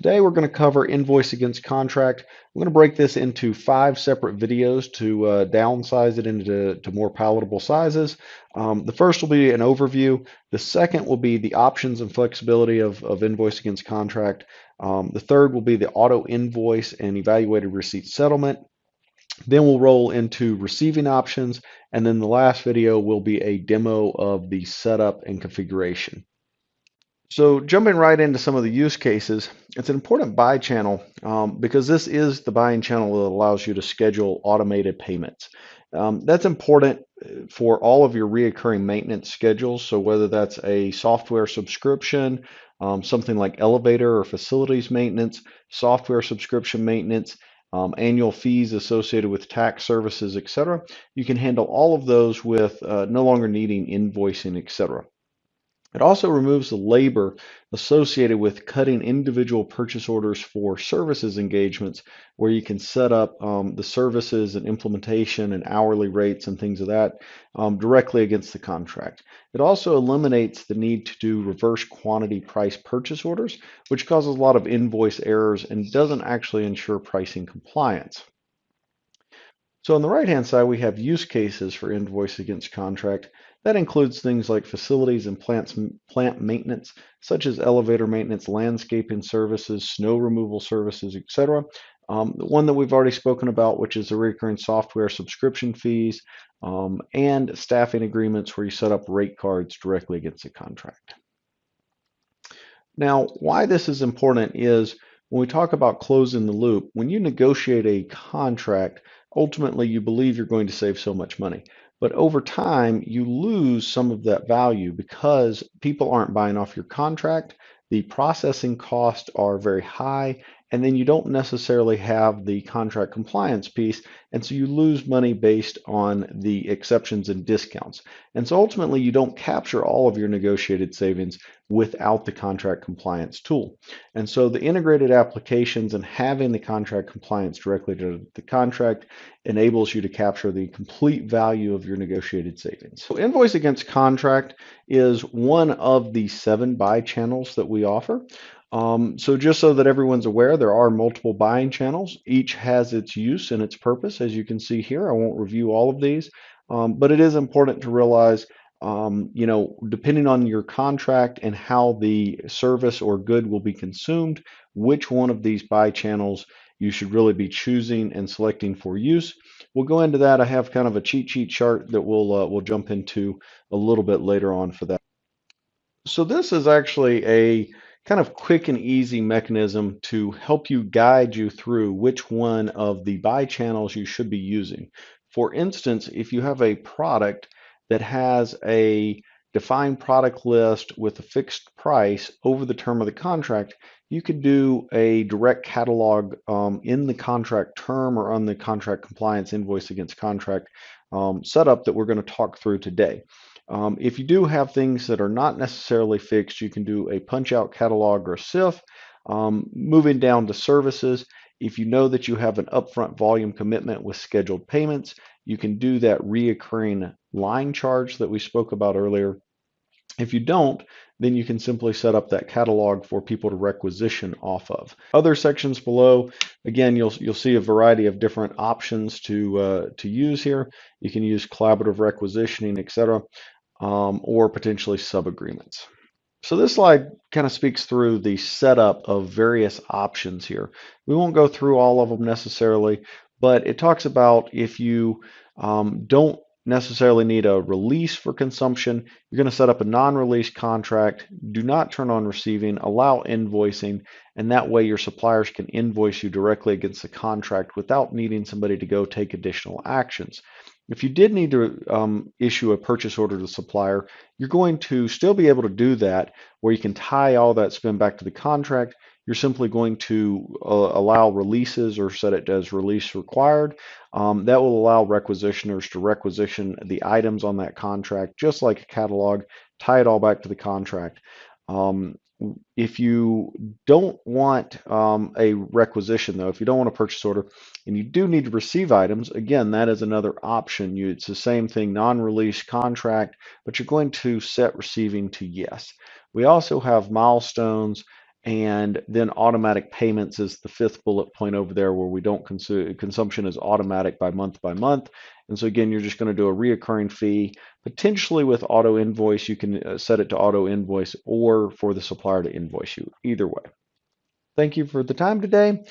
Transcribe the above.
Today we're going to cover invoice against contract. I'm going to break this into 5 separate videos to downsize it into more palatable sizes. The first will be an overview. The second will be the options and flexibility of invoice against contract. The third will be the auto invoice and evaluated receipt settlement. Then we'll roll into receiving options, and then the last video will be a demo of the setup and configuration. So jumping right into some of the use cases, it's an important buy channel because this is the buying channel that allows you to schedule automated payments. That's important for all of your reoccurring maintenance schedules. So whether that's a software subscription, something like elevator or facilities maintenance, software subscription maintenance, annual fees associated with tax services, etc., you can handle all of those with no longer needing invoicing, etc. It also removes the labor associated with cutting individual purchase orders for services engagements, where you can set up the services and implementation and hourly rates and things of that directly against the contract. It also eliminates the need to do reverse quantity price purchase orders, which causes a lot of invoice errors and doesn't actually ensure pricing compliance. So on the right-hand side, we have use cases for invoice against contract. That includes things like facilities and plant maintenance, such as elevator maintenance, landscaping services, snow removal services, etc. The one that we've already spoken about, which is the recurring software subscription fees, and staffing agreements where you set up rate cards directly against the contract. Now, why this is important is when we talk about closing the loop, when you negotiate a contract, ultimately you believe you're going to save so much money. But over time, you lose some of that value because people aren't buying off your contract. The processing costs are very high, and then you don't necessarily have the contract compliance piece, and so you lose money based on the exceptions and discounts. And so ultimately, you don't capture all of your negotiated savings without the contract compliance tool. And so the integrated applications and having the contract compliance directly to the contract enables you to capture the complete value of your negotiated savings. So invoice against contract is one of the 7 buy channels that we offer. So just so that everyone's aware, there are multiple buying channels. Each has its use and its purpose, as you can see here. I won't review all of these, but it is important to realize depending on your contract and how the service or good will be consumed, which one of these buy channels you should really be choosing and selecting for use. We'll go into that. I have kind of a cheat sheet chart that we'll jump into a little bit later on for that. So this is actually a kind of quick and easy mechanism to help you guide you through which one of the buy channels you should be using. For instance, if you have a product that has a defined product list with a fixed price over the term of the contract, you could do a direct catalog in the contract term or on the contract compliance invoice against contract setup that we're going to talk through today. If you do have things that are not necessarily fixed, you can do a punch out catalog or a SIF. Moving down to services, if you know that you have an upfront volume commitment with scheduled payments, you can do that reoccurring line charge that we spoke about earlier. If you don't, then you can simply set up that catalog for people to requisition off of. Other sections below, again, you'll see a variety of different options to use here. You can use collaborative requisitioning, etc., or potentially sub-agreements. So this slide kind of speaks through the setup of various options here. We won't go through all of them necessarily, but it talks about if you don't necessarily need a release for consumption, you're going to set up a non-release contract, do not turn on receiving, allow invoicing, and that way your suppliers can invoice you directly against the contract without needing somebody to go take additional actions. If you did need to issue a purchase order to the supplier, you're going to still be able to do that where you can tie all that spend back to the contract. You're simply going to allow releases or set it as release required. That will allow requisitioners to requisition the items on that contract, just like a catalog, tie it all back to the contract. If you don't want a requisition, though, if you don't want a purchase order and you do need to receive items, again, that is another option. It's the same thing, non-release contract, but you're going to set receiving to yes. We also have milestones And then automatic payments is the fifth bullet point over there, where we don't consume, consumption is automatic by month. And so again, you're just going to do a reoccurring fee. Potentially with auto invoice, you can set it to auto invoice or for the supplier to invoice you, either way. Thank you for the time today.